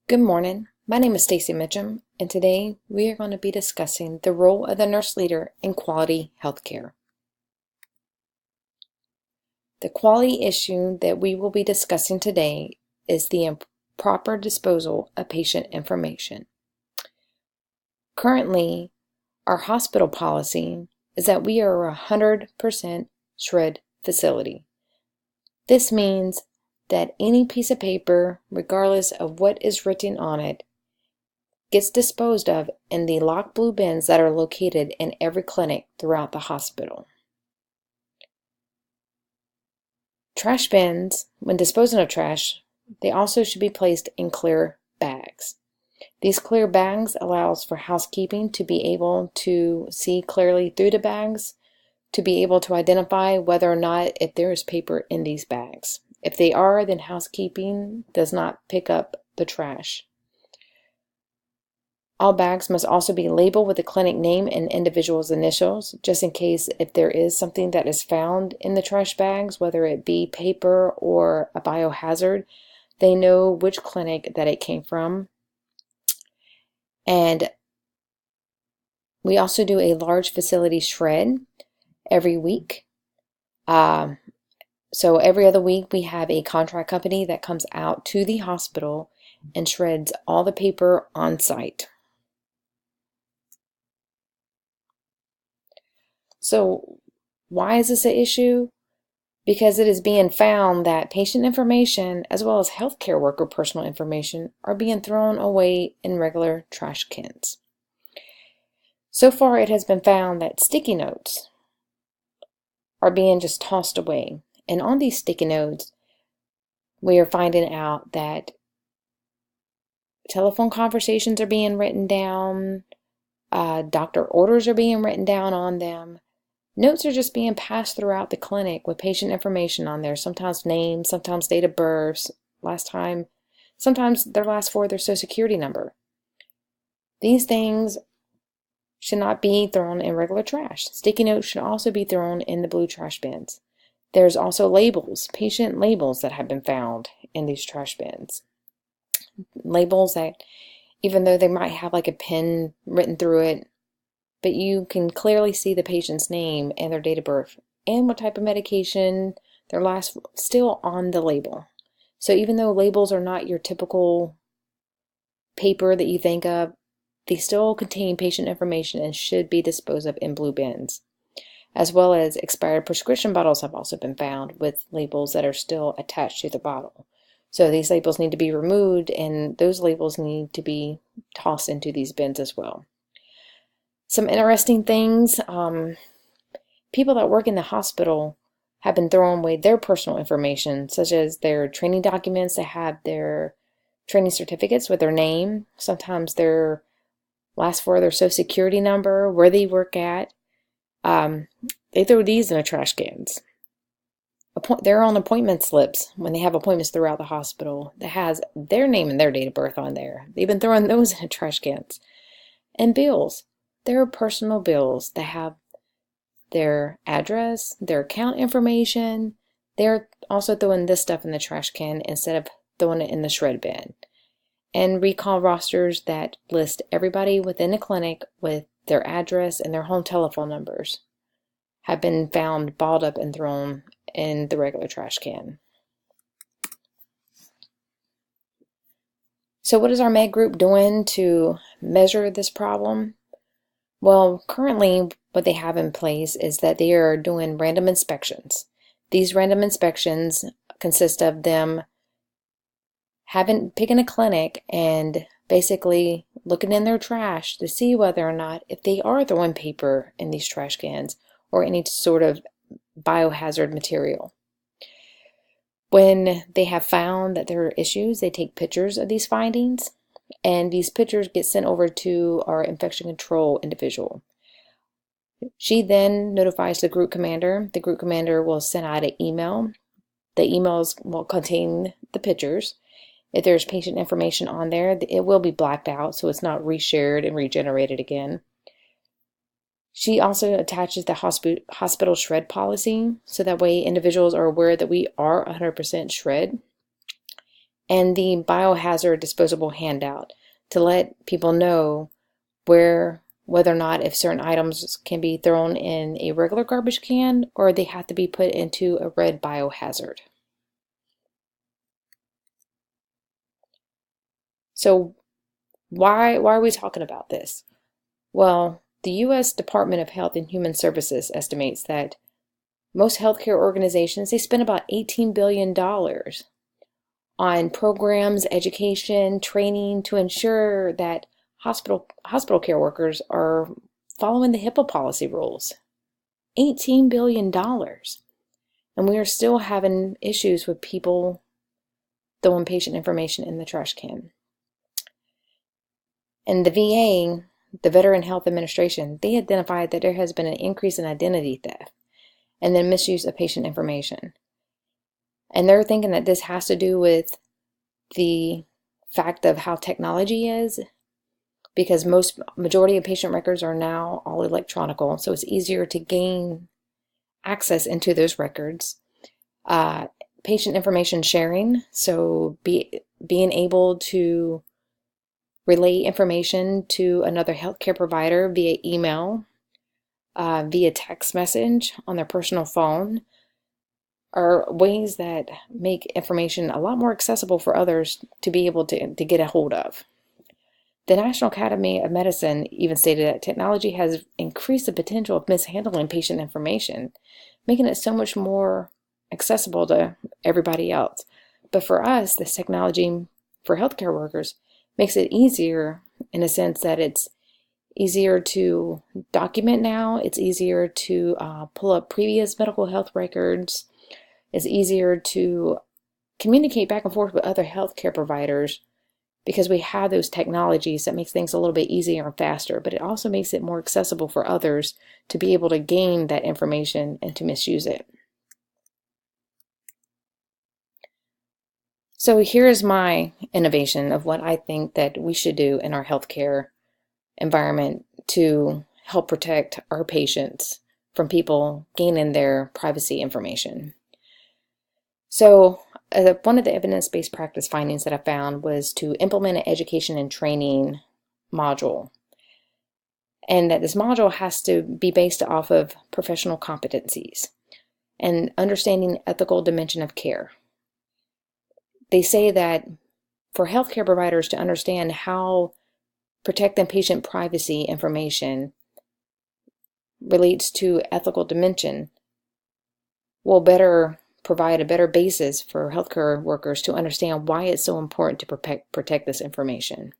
Good morning. My name is Stacy Mitchum, and today we are going to be discussing the role of the nurse leader in quality healthcare. The quality issue that we will be discussing today is the improper disposal of patient information. Currently, our hospital policy is that we are a 100% shred facility. This means that any piece of paper, regardless of what is written on it, gets disposed of in the locked blue bins that are located in every clinic throughout the hospital. Trash bins, when disposing of trash, they also should be placed in clear bags. These clear bags allows for housekeeping to be able to see clearly through the bags, to be able to identify whether or not if there is paper in these bags. If they are, then housekeeping does not pick up the trash. All bags must also be labeled with the clinic name and individual's initials, just in case if there is something that is found in the trash bags, whether it be paper or a biohazard, they know which clinic that it came from. And we also do a large facility shred every week. So every other week we have a contract company that comes out to the hospital and shreds all the paper on site. So why is this an issue? Because it is being found that patient information as well as healthcare worker personal information are being thrown away in regular trash cans. So far it has been found that sticky notes are being just tossed away. And on these sticky notes, we are finding out that telephone conversations are being written down, doctor orders are being written down on them. Notes are just being passed throughout the clinic with patient information on there, sometimes names, sometimes date of birth, sometimes their last four of their social security number. These things should not be thrown in regular trash. Sticky notes should also be thrown in the blue trash bins. There's also labels, patient labels that have been found in these trash bins. Labels that, even though they might have like a pen written through it, but you can clearly see the patient's name and their date of birth and what type of medication, their last, still on the label. So even though labels are not your typical paper that you think of, they still contain patient information and should be disposed of in blue bins. As well as expired prescription bottles have also been found with labels that are still attached to the bottle. So these labels need to be removed and those labels need to be tossed into these bins as well. Some interesting things, people that work in the hospital have been throwing away their personal information, such as their training documents. They have their training certificates with their name, sometimes their last four of their social security number, where they work at. They throw these in the trash cans. They're on appointment slips when they have appointments throughout the hospital that has their name and their date of birth on there. They've been throwing those in the trash cans. And bills. There are personal bills that have their address, their account information. They're also throwing this stuff in the trash can instead of throwing it in the shred bin. And recall rosters that list everybody within a clinic with their address and their home telephone numbers have been found balled up and thrown in the regular trash can. So what is our med group doing to measure this problem? Well, currently what they have in place is that they are doing random inspections. These random inspections consist of them picking a clinic and basically looking in their trash to see whether or not if they are throwing paper in these trash cans or any sort of biohazard material. When they have found that there are issues, they take pictures of these findings, and these pictures get sent over to our infection control individual. She then notifies the group commander. The group commander will send out an email. The emails will contain the pictures. If there's patient information on there, it will be blacked out so it's not reshared and regenerated again. She also attaches the hospital shred policy, so that way individuals are aware that we are 100% shred. and the biohazard disposable handout to let people know whether or not if certain items can be thrown in a regular garbage can or they have to be put into a red biohazard. So why are we talking about this? Well, the U.S. Department of Health and Human Services estimates that most healthcare organizations, they spend about $18 billion on programs, education, training to ensure that hospital care workers are following the HIPAA policy rules. $18 billion. And we are still having issues with people throwing patient information in the trash can. And the VA, the Veteran Health Administration, they identified that there has been an increase in identity theft and then misuse of patient information. And they're thinking that this has to do with the fact of how technology is, because majority of patient records are now all electronic, so it's easier to gain access into those records. Patient information sharing, so being able to relay information to another healthcare provider via email, via text message on their personal phone, are ways that make information a lot more accessible for others to be able to get a hold of. The National Academy of Medicine even stated that technology has increased the potential of mishandling patient information, making it so much more accessible to everybody else. But for us, this technology for healthcare workers makes it easier in a sense that it's easier to document now. It's easier to pull up previous medical health records. It's easier to communicate back and forth with other healthcare providers because we have those technologies that makes things a little bit easier and faster, but it also makes it more accessible for others to be able to gain that information and to misuse it. So here's my innovation of what I think that we should do in our healthcare environment to help protect our patients from people gaining their privacy information. So one of the evidence-based practice findings that I found was to implement an education and training module. And that this module has to be based off of professional competencies and understanding ethical dimension of care. They say that for healthcare providers to understand how protecting patient privacy information relates to ethical dimension will provide a better basis for healthcare workers to understand why it's so important to protect this information.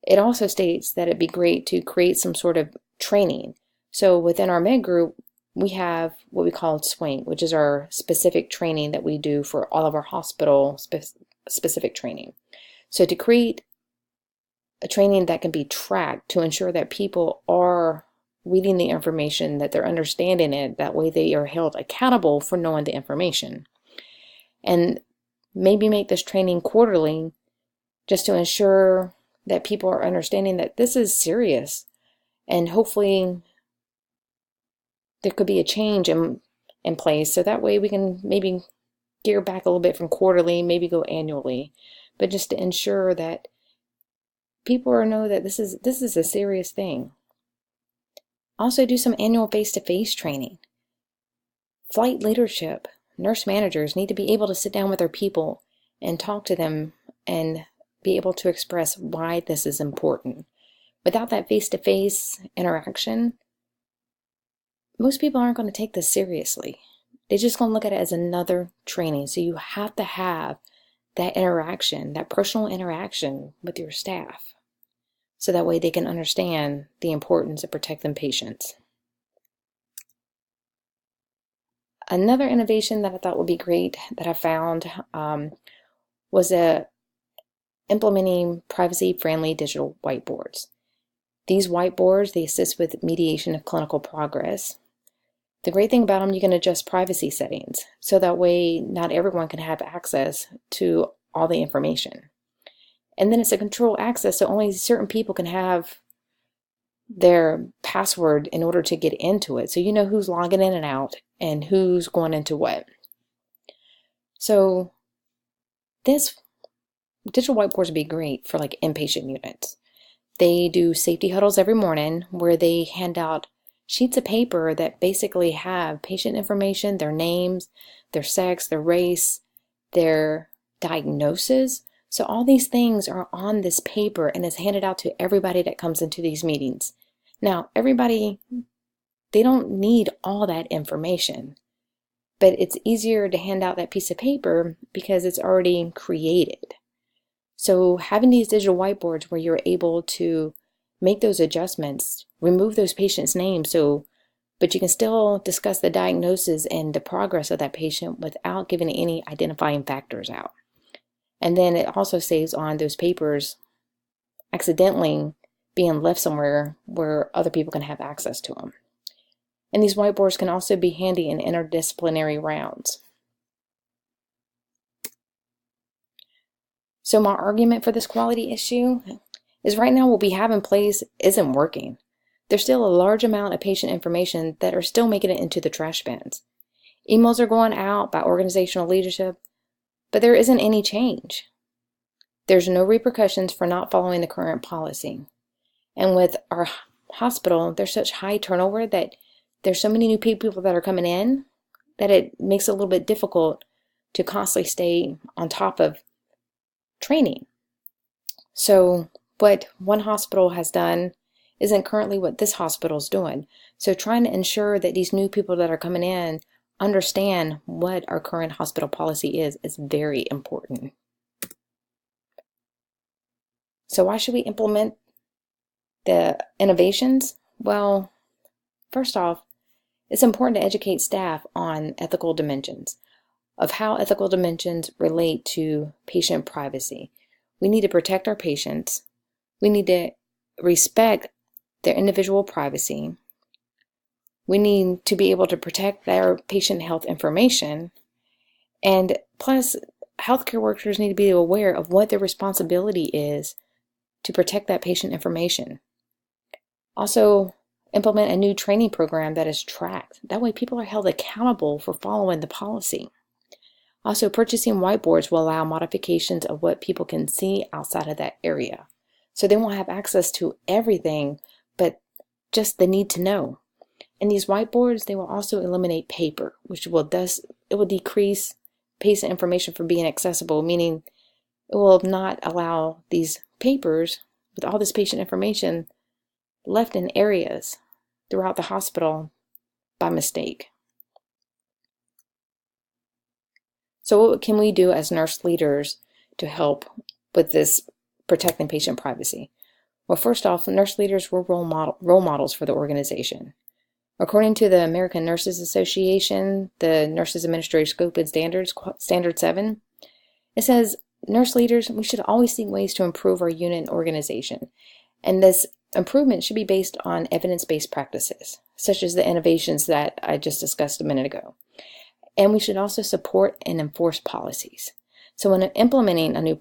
It also states that it'd be great to create some sort of training. So within our med group, we have what we call SWING, which is our specific training that we do for all of our hospital specific training. So to create a training that can be tracked to ensure that people are reading the information, that they're understanding it, that way they are held accountable for knowing the information. And maybe make this training quarterly just to ensure that people are understanding that this is serious, and hopefully there could be a change in place, so that way we can maybe gear back a little bit from quarterly, maybe go annually, but just to ensure that people know that this is a serious thing. Also do some annual face-to-face training. Flight leadership, nurse managers need to be able to sit down with their people and talk to them and be able to express why this is important. Without that face-to-face interaction, most people aren't going to take this seriously. They're just going to look at it as another training. So you have to have that interaction, that personal interaction with your staff, so that way they can understand the importance of protecting patients. Another innovation that I thought would be great that I found was implementing privacy-friendly digital whiteboards. These whiteboards, they assist with mediation of clinical progress. The great thing about them, you can adjust privacy settings, so that way not everyone can have access to all the information. And then it's a control access, so only certain people can have their password in order to get into it. So you know who's logging in and out and who's going into what. So This digital whiteboards would be great for like inpatient units. They do safety huddles every morning where they hand out sheets of paper that basically have patient information, their names, their sex, their race, their diagnosis. So all these things are on this paper and is handed out to everybody that comes into these meetings. Now, everybody, they don't need all that information, but it's easier to hand out that piece of paper because it's already created. So having these digital whiteboards where you're able to make those adjustments, remove those patients' names, but you can still discuss the diagnosis and the progress of that patient without giving any identifying factors out. And then it also saves on those papers accidentally being left somewhere where other people can have access to them. And these whiteboards can also be handy in interdisciplinary rounds. So my argument for this quality issue is right now what we have in place isn't working. There's still a large amount of patient information that are still making it into the trash bins. Emails are going out by organizational leadership, but there isn't any change. There's no repercussions for not following the current policy. And with our hospital, there's such high turnover that there's so many new people that are coming in that it makes it a little bit difficult to constantly stay on top of training. So what one hospital has done isn't currently what this hospital is doing. So trying to ensure that these new people that are coming in understand what our current hospital policy is very important. So why should we implement the innovations? Well, first off, it's important to educate staff on ethical dimensions, of how ethical dimensions relate to patient privacy. We need to protect our patients. We need to respect their individual privacy. We need to be able to protect their patient health information. And plus, healthcare workers need to be aware of what their responsibility is to protect that patient information. Also, implement a new training program that is tracked. That way people are held accountable for following the policy. Also, purchasing whiteboards will allow modifications of what people can see outside of that area. So they won't have access to everything, but just the need to know. And these whiteboards, they will also eliminate paper, which will decrease patient information from being accessible, meaning it will not allow these papers with all this patient information left in areas throughout the hospital by mistake. So what can we do as nurse leaders to help with this protecting patient privacy? Well, first off, nurse leaders were role models for the organization. According to the American Nurses Association, the Nurses Administrative Scope and Standards, Standard 7, it says, nurse leaders, we should always seek ways to improve our unit and organization. And this improvement should be based on evidence-based practices, such as the innovations that I just discussed a minute ago. And we should also support and enforce policies. So when implementing a new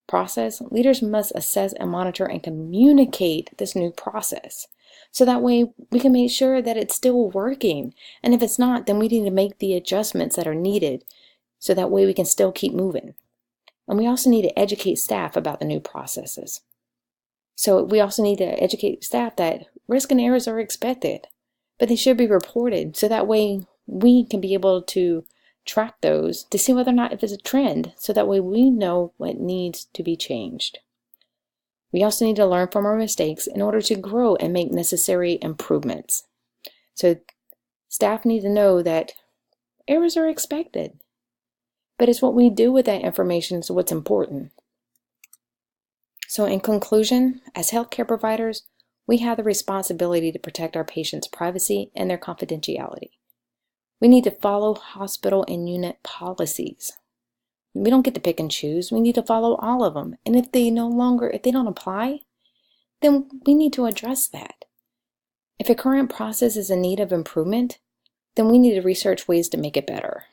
process, leaders must assess and monitor and communicate this new process. So that way we can make sure that it's still working. And if it's not, then we need to make the adjustments that are needed so that way we can still keep moving. And we also need to educate staff about the new processes. So we also need to educate staff that risk and errors are expected, but they should be reported so that way we can be able to track those to see whether or not if it's a trend, so that way we know what needs to be changed. We also need to learn from our mistakes in order to grow and make necessary improvements. So staff need to know that errors are expected, but it's what we do with that information is what's important. So in conclusion, as healthcare providers, we have the responsibility to protect our patients' privacy and their confidentiality. We need to follow hospital and unit policies. We don't get to pick and choose. We need to follow all of them. And if they don't apply, then we need to address that. If a current process is in need of improvement, then we need to research ways to make it better.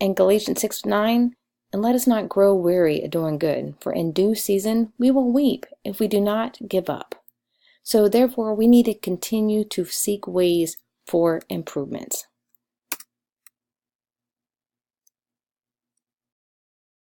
And Galatians 6:9, and let us not grow weary of doing good, for in due season we will reap if we do not give up. So therefore we need to continue to seek ways for improvements.